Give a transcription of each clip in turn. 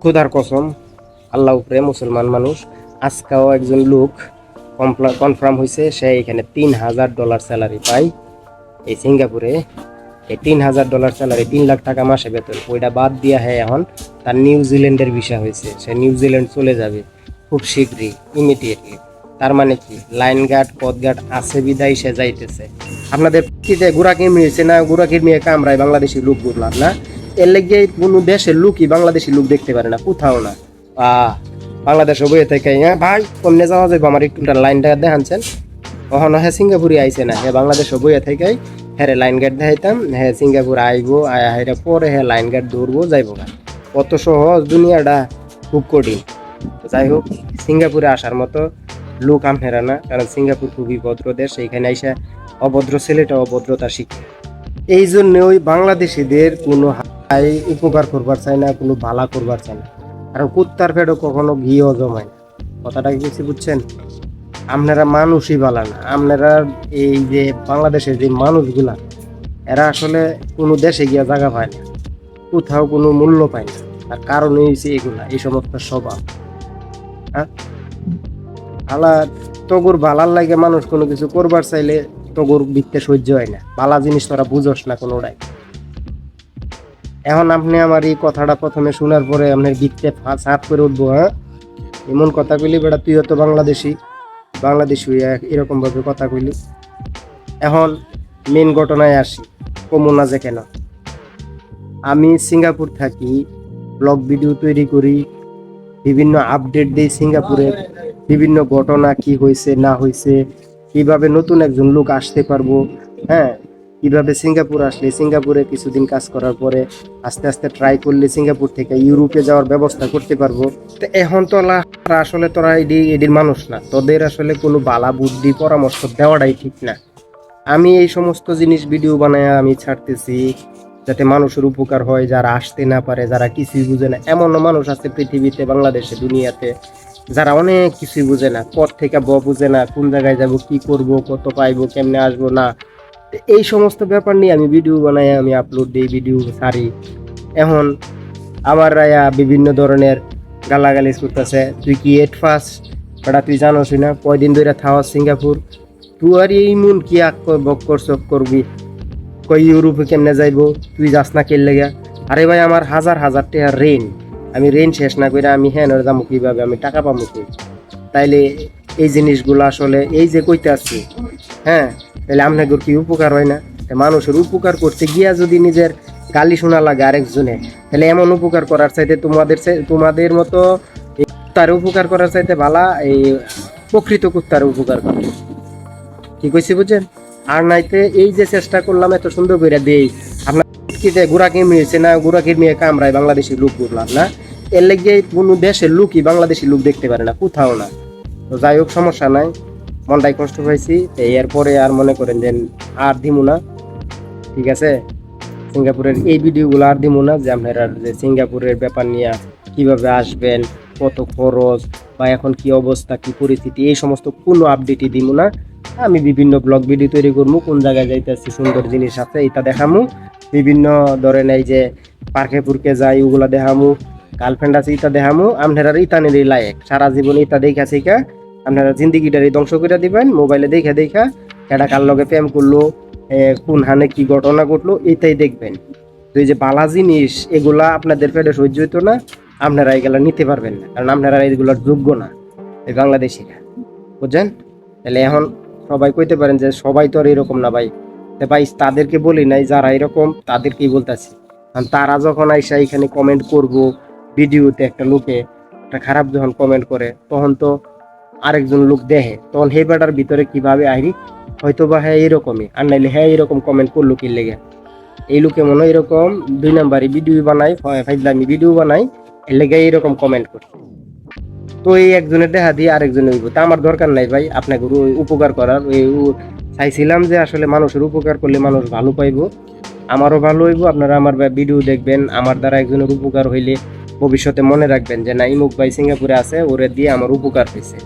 খোদার কসম, আল্লাহ উপরে মুসলমান মানুষ। আজকেও একজন লোক কনফার্ম হয়েছে, সে এখানে $3,000 স্যালারি পায় এই সিঙ্গাপুরে। এই $3,000 স্যালারি, 3 লাখ টাকা মাসে বেতন। ওইটা বাদ দিয়া এখন তার নিউজিল্যান্ডের ভিসা হয়েছে, সে নিউজিল্যান্ড চলে যাবে খুব শীঘ্রই, ইমিডিয়েটলি। তার মানে কি, লাইন গার্ড পথ গার্ড আছে বিদায় সে যাইতেছে। আপনাদের কিতে গুড়াকির হয়েছে না, গুড়াকির মেয়ে কামরায় বাংলাদেশি লোক বুঝলাম না। এর লেগে কোনো দেশের লোকই বাংলাদেশি লোক দেখতে পারে না, কোথাও না। বাংলাদেশে বইয়ে থেকে ভাই কমনে যাওয়া যাবে, আমার একটু লাইনটা দেখাচ্ছেন। কখনো হ্যাঁ সিঙ্গাপুরে আইসে না, হ্যাঁ বাংলাদেশে বইয়ে থেকে হ্যাঁ লাইন গার্ড দেখাইতাম, হ্যাঁ সিঙ্গাপুর আইবো, আয়া হেরা পরে হ্যাঁ লাইন গার্ড দৌড়বো যাইবো না। কত সহজ দুনিয়াটা, খুব কঠিন। যাই হোক, সিঙ্গাপুরে আসার মতো লোক আমহেরা না, কারণ সিঙ্গাপুর খুবই ভদ্র দেশ। এইখানে আইসা অভদ্র ছেলেটা অভদ্রতা শিখে। এই জন্য ওই বাংলাদেশিদের কোনো উপকার করবার চাই না, কোনো ভালা করবার চাই না। কারণ কুত্তার পেটও কখনো ঘিও জমায় না। কথাটা কিছু বুঝছেন? আপনারা মানুষই ভালা না। আপনারা এই যে বাংলাদেশের যে মানুষগুলা, এরা আসলে কোনো দেশে গিয়া জায়গা পায় না, কোথাও কোনো মূল্য পায় না। তার কারণ হয়েছে এগুলা, এই সমস্ত স্বভাব। হ্যাঁ, ভালা তগুর ভালার লাগে মানুষ কোনো কিছু করবার চাইলে তগুর বিত্তে সহ্য হয় না। ভালা জিনিস তোরা বুঝোস না কোনোটাই। এখন আপনি আমার এই কথাটা প্রথমে শোনার পরে আপনার বিত্তে সাফ করে উঠবো। হ্যাঁ, এমন কথা কইলি বেটা, তুইও তো বাংলাদেশি, এরকম ভাবে কথা কইলি। এখন মেন ঘটনায় আসি, কমুনা যে কেন আমি সিঙ্গাপুর থাকি, ব্লগ ভিডিও তৈরি করি, বিভিন্ন আপডেট দিই সিঙ্গাপুরের বিভিন্ন ঘটনা, কি হয়েছে না হয়েছে, কিভাবে নতুন একজন লোক আসতে পারবো। হ্যাঁ, কিভাবে সিঙ্গাপুর আসলে, সিঙ্গাপুরে কিছুদিন কাজ করার পরে আস্তে আস্তে ট্রাই করলে সিঙ্গাপুর থেকে ইউরোপে যাওয়ার ব্যবস্থা করতে পারবো। তো এখন তো আসলে তোরা এডির মানুষ না, তোদের আসলে কোনো বালা বুদ্ধি পরামর্শ দেওয়াটাই ঠিক না। আমি এই সমস্ত জিনিস ভিডিও বানায় আমি ছাড়তেছি যাতে মানুষের উপকার হয়, যারা আসতে না পারে, যারা কিছুই বুঝে না। এমনও মানুষ আছে পৃথিবীতে, বাংলাদেশে, দুনিয়াতে, যারা অনেক কিছুই বুঝে না, পথ থেকে বুঝে না, কোন জায়গায় যাব, কি করব, কত পাইবো, কেমনে আসবো না। এই সমস্ত ব্যাপার নিয়ে আমি ভিডিও বানাই, আমি আপলোড দিই, ভিডিও ছাড়ি। এখন আমার বিভিন্ন ধরনের গালাগালি করতেছে, তুই কি এট ফার্স্ট ওটা তুই জানোস না, কয়দিন ধরে থাওয়া সিঙ্গাপুর, তুই আর এই মন কি বক্কর চক করবি, কই ইউরোপে কেমনে যাইবো, তুই যাস না কেল লেগা। আরে ভাই, আমার হাজার হাজার টাকা রেন, আমি রেন শেষ না করে আমি হ্যাঁ যাবো কিভাবে, আমি টাকা পাবো কই? তাইলে এই জিনিসগুলো আসলে এই যে কইতে আসছি, হ্যাঁ, তাহলে আপনাদের কি উপকার হয় না? মানুষের উপকার করতে গিয়া যদি নিজের গালি শোনা লাগে আরেকজনে, তাহলে এমন উপকার করার চাইতে তোমাদের মতো কুত্তার উপকার করার চাইতে ভালা এই প্রকৃত কুত্তার উপকার করে। কি কইছি বুঝছেন? আর নাইতে এই যে চেষ্টা করলাম এত সুন্দর করে দেই, আপনার গুড়াকির মেয়েছে না, গুড়াকির মেয়ে কামরায় বাংলাদেশি লোক বুঝলাম না। এর লেগে কোনো দেশের লোকই বাংলাদেশি লোক দেখতে পারে না, কোথাও না। তো যাই হোক, সমস্যা নাই, মনটাই কষ্ট পাইছি। এরপরে আর মনে করেন যে আর দিমু না, ঠিক আছে? সিঙ্গাপুরের এই ভিডিওগুলো আর দিমু না, যে আপনারা যে সিঙ্গাপুরের ব্যাপার নিয়ে কিভাবে আসবেন, কত খরচ, বা এখন কি অবস্থা, কি পরিস্থিতি, এই সমস্ত কোনো আপডেটই দিমু না। আমি বিভিন্ন ব্লগ ভিডিও তৈরি করবো, কোন জায়গায় যাইতেছি, সুন্দর জিনিস আছে এটা দেখামু, বিভিন্ন ধরনের এই যে পার্কে পুরকে যাই ওগুলা দেখামু, গার্লফ্রেন্ড আছে এটা দেখামু। আপনারা ইতা নিয়ে লায়ক, সারা জীবন ইতা দেখা শিখা আপনারা জিন্দিগিটারই ধ্বংস করে দিবেন। মোবাইলে দেখা দেখা এটা কার লগে প্রেম করলো, কোন হানে কি ঘটনা ঘটলো, এটাই দেখবেন। তো এই যে বালা জিনিস এগুলা আপনাদের পেটে সহ্য হইতো না, আপনারা এগুলা নিতে পারবেন না, কারণ আপনারা এইগুলোর যোগ্য না, এই বাংলাদেশিরা, বুঝছেন? তাহলে এখন সবাই কইতে পারেন যে সবাই তো আর এরকম না ভাই। ভাই, তাদেরকে বলি নাই যারা এরকম, তাদেরকেই বলতেছি। কারণ তারা যখন আইসা এখানে কমেন্ট করব ভিডিওতে, একটা লোকে একটা খারাপ যখন কমেন্ট করে, তখন তো আরেকজন লোক দেখে, তখন হে বেটার ভিতরে কিভাবে আইরি, হয়তো বা হ্যাঁ এরকমই, আর নাইলে হ্যাঁ এরকম কমেন্ট করলো কি লেগে। এই লোকে মনে হয় এরকম 2 নাম্বারই ভিডিও বানাই, ফাইজলামি ভিডিও বানাই, এর লেগে এরকম কমেন্ট করে। তো এই একজনের দেখা দিয়ে আরেকজনে হইব, তা আমার দরকার নাই ভাই আপনাকে উপকার করার। চাইছিলাম যে আসলে মানুষের উপকার করলে মানুষ ভালো পাইবো, আমারও ভালো হইব, আপনারা আমার ভিডিও দেখবেন, আমার দ্বারা একজনের উপকার হইলে ভবিষ্যতে মনে রাখবেন যে না, ইমুক ভাই সিঙ্গাপুরে আছে, ওরে দিয়ে আমার উপকার হয়েছে।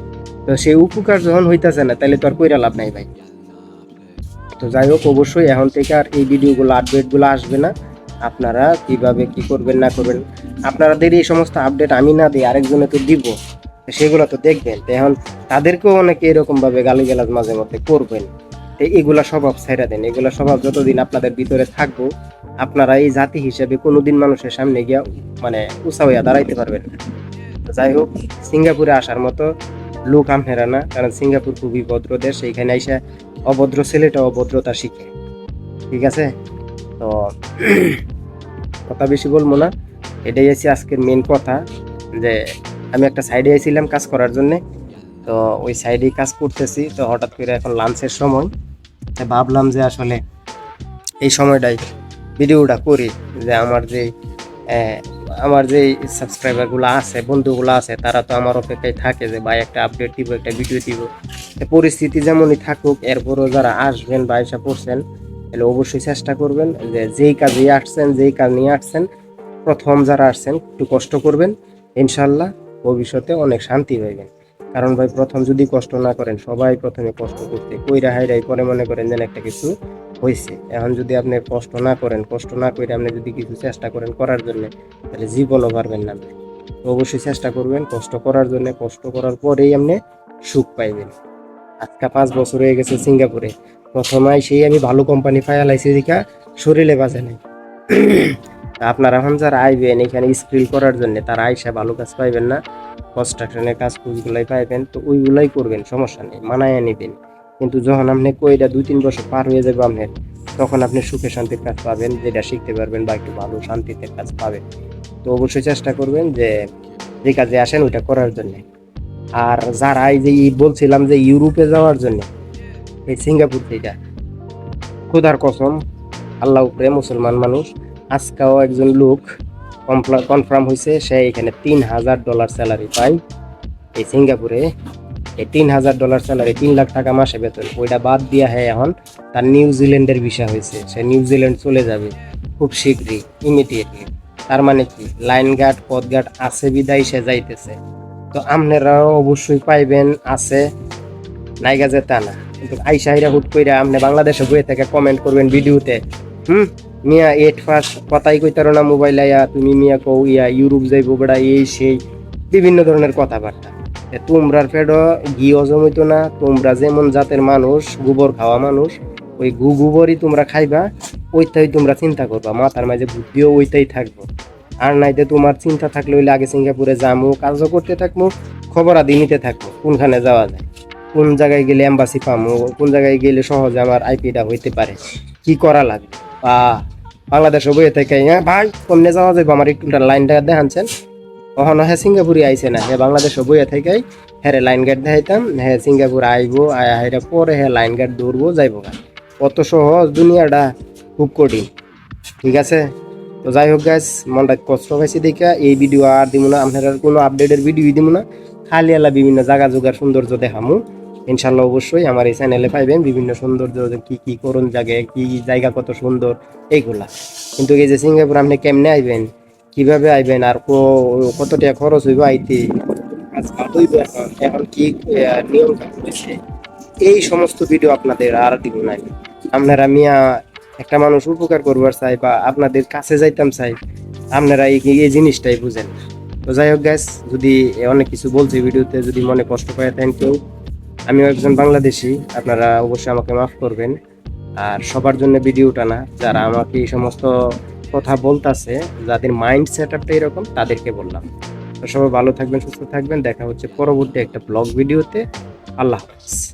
তো সেই উপকার যখন হইতেছে না, তাহলে তো আর কইরা লাভ নাই ভাই। তো যাই হোক, অবশ্যই এখন থেকে আর এই ভিডিওগুলো আপডেটগুলো আসবে না। আপনারা কিভাবে কি করবেন না করবেন, আপনাদের এই সমস্ত আপডেট আমি না দিই আরেকজনে তো দিব, সেগুলো তো দেখবেন। তো এখন তাদেরকেও অনেকে এরকমভাবে গালিগালাজ মাঝে মধ্যে করবেন। তো এগুলা স্বভাব ছেড়ে দেন, এগুলা স্বভাব যতদিন আপনাদের ভিতরে থাকবো আপনারা এই জাতি হিসেবে কোনোদিন মানুষের সামনে গিয়া মানে উঁচা হইয়া দাঁড়াইতে পারবেন না। তো যাই হোক, সিঙ্গাপুরে আসার মতো লোক আপনারা না, কারণ সিঙ্গাপুর খুবই ভদ্র দেশ, এইখানে আইসা অভদ্র ছেলেটা অভদ্রতা শিখে। ঠিক আছে, তো কথা বেশি বলবো না, এটাই আছে আজকের মেন কথা। যে আমি একটা সাইডে আইছিলাম কাজ করার জন্যে, তো ওই সাইডেই কাজ করতেছি। তো হঠাৎ করে এখন লাঞ্চের সময়, তাই ভাবলাম যে আসলে এই সময়টাই ভিডিওটা করি, যে আমার যে সাবস্ক্রাইবারগুলো আছে, বন্ধুগুলো আছে, তারা তো আমার অপেক্ষায় থাকে যে ভাই একটা আপডেট দিব, একটা ভিডিও দিব। পরিস্থিতি যেমনই থাকুক, এরপরও যারা আসবেন বা এসে পড়ছেন, তাহলে অবশ্যই চেষ্টা করবেন যে যেই কাজে আসছেন, যেই কাজ নিয়ে আসছেন, প্রথম যারা আসছেন একটু কষ্ট করবেন, ইনশাল্লাহ ভবিষ্যতে অনেক শান্তি পাইবেন। কারণ ভাই প্রথম যদি কষ্ট না করেন, সবাই প্রথমে কষ্ট করতে কইরা হাইরাই পরে মনে করেন যেন একটা কিছু হয়েছে। এখন যদি আপনি কষ্ট না করেন, কষ্ট না করে আপনি যদি কিছু চেষ্টা করেন করার জন্য, তাহলে জীবনও পারবেন না। তো অবশ্যই চেষ্টা করবেন কষ্ট করার জন্য, কষ্ট করার পরেই আপনি সুখ পাইবেন। আজকে 5 বছর হয়ে গেছে সিঙ্গাপুরে, প্রথমে সেই আমি ভালো কোম্পানি পাইয়া লাইছি দেখা শরীরে বাজে নাই। আপনারা এখন যারা আইবেন এখানে স্কিল করার জন্য, তারা আইসা ভালো কাজ পাইবেন না, কনস্ট্রাকশনের কাজ কুজগুলাই পাইবেন, তো ওইগুলাই করবেন, সমস্যা নেই, মানায় নিবেন। কিন্তু যখন আপনি কইটা 2-3 বছর পার হয়ে যাবে আপনার, তখন আপনি সুখে শান্তির কাজ পাবেন, যেটা শিখতে পারবেন বা একটু ভালো শান্তিতে কাজ পাবেন। তো অবশ্যই চেষ্টা করবেন যে যে কাজে আসেন ওইটা করার জন্য। আর যারা এই যে বলছিলাম যে ইউরোপে যাওয়ার জন্য, এই সিঙ্গাপুর থেকে, খোদার কসম, আল্লাহ উপরে মুসলমান মানুষ, আজকেও একজন লোক কনফার্ম হয়েছে, সে এখানে $3,000 স্যালারি পায় এই সিঙ্গাপুরে। এই $3,000 স্যালারি, 3 লাখ টাকা মাসে বেতন, ওইটা বাদ দিয়া হ্যাঁ এখন তার নিউজিল্যান্ডের ভিসা হয়েছে, সে নিউজিল্যান্ড চলে যাবে খুব শীঘ্রই, ইমিডিয়েটলি। তার মানে কি, লাইন গার্ড পথ গার্ড আছে বিদায় সে যাইতেছে। তো আপনারাও অবশ্যই পাইবেন, আছে নাইগা যে তা না, কিন্তু আইসাইরা হুট কইরা আপনি বাংলাদেশে বইয়ে থেকে কমেন্ট করবেন ভিডিওতে, মিয়া 8 পাস কথাই কইতারো না মোবাইল আয়া, তুমি মিয়া কও ইয়া ইউরোপ যাইবো বেড়া, এই সেই বিভিন্ন ধরনের কথাবার্তা। তোমরার পেটও ঘি হজম হইতো না, তোমরা যেমন জাতের মানুষ, গোবর খাওয়া মানুষ, ওই গোবরই তোমরা খাইবা, ওইটাই তোমরা চিন্তা করবা, মাথার মাঝে বুদ্ধিও ওইটাই থাকবো। আর নাইতে তোমার চিন্তা থাকলে হইলে আগে সিঙ্গাপুরে যামু, কাজও করতে থাকবো, খবর আদি নিতে থাকবো, কোনখানে যাওয়া যায়, কোন জায়গায় গেলে এম্বাসি পামু, কোন জায়গায় গেলে সহজে আমার আইপিটা হইতে পারে, কি করা লাগবে। বা বাংলাদেশে বইয়ে থেকে ভাই কমনে যাওয়া যাবে, আমার একটু লাইনটা দেখাচ্ছেন, কখনো হ্যাঁ সিঙ্গাপুরে আইসে না, হ্যাঁ বাংলাদেশে বইয়ে থেকে হ্যাঁ লাইন গার্ড দেখাইতাম, হ্যাঁ সিঙ্গাপুর আইবো, আয়া হাইরা পরে হ্যাঁ লাইন গার্ড দৌড়বো যাইবো। কত সহজ দুনিয়াটা, খুব কঠিন। ঠিক আছে, তো যাই হোক গাইস, মনটা কষ্ট পাইছি দেখা এই ভিডিও আর দিব না, আপনার কোনো আপডেটের ভিডিও দিব না, খালি আলা বিভিন্ন জায়গা জোগার সৌন্দর্য দেখামু। ইনশাল্লাহ অবশ্যই আমার এই চ্যানেলে পাইবেন বিভিন্ন সৌন্দর্য, কি কি করুন জায়গায় কি জায়গা কত সুন্দর এইগুলা। কিন্তু এই যে সিঙ্গাপুর আপনি কেমনে আইবেন, কিভাবে আইবেন, আর কত টাকা খরচ হইব আইতে, এখন কি নিয়ম হয়েছে, এই সমস্ত ভিডিও আপনাদের আর দিব নাই। আপনারা মিয়া একটা মানুষ উপকার করবার চাই বা আপনাদের কাছে যাইতাম চাই, আপনারা এই জিনিসটাই বুঝেন। তো যাই হোক গ্যাস, যদি অনেক কিছু বলছি ভিডিওতে, যদি মনে কষ্ট পায় থ্যাংক ইউ। আমিও একজন বাংলাদেশি, আপনারা অবশ্যই আমাকে মাফ করবেন। আর সবার জন্য ভিডিওটা না, যারা আমাকে এই সমস্ত কথা বলতেছে, যাদের মাইন্ড সেট আপটা এরকম, তাদেরকে বললাম। তো সবাই ভালো থাকবেন, সুস্থ থাকবেন, দেখা হচ্ছে পরবর্তী একটা ব্লগ ভিডিওতে। আল্লাহ হাফেজ।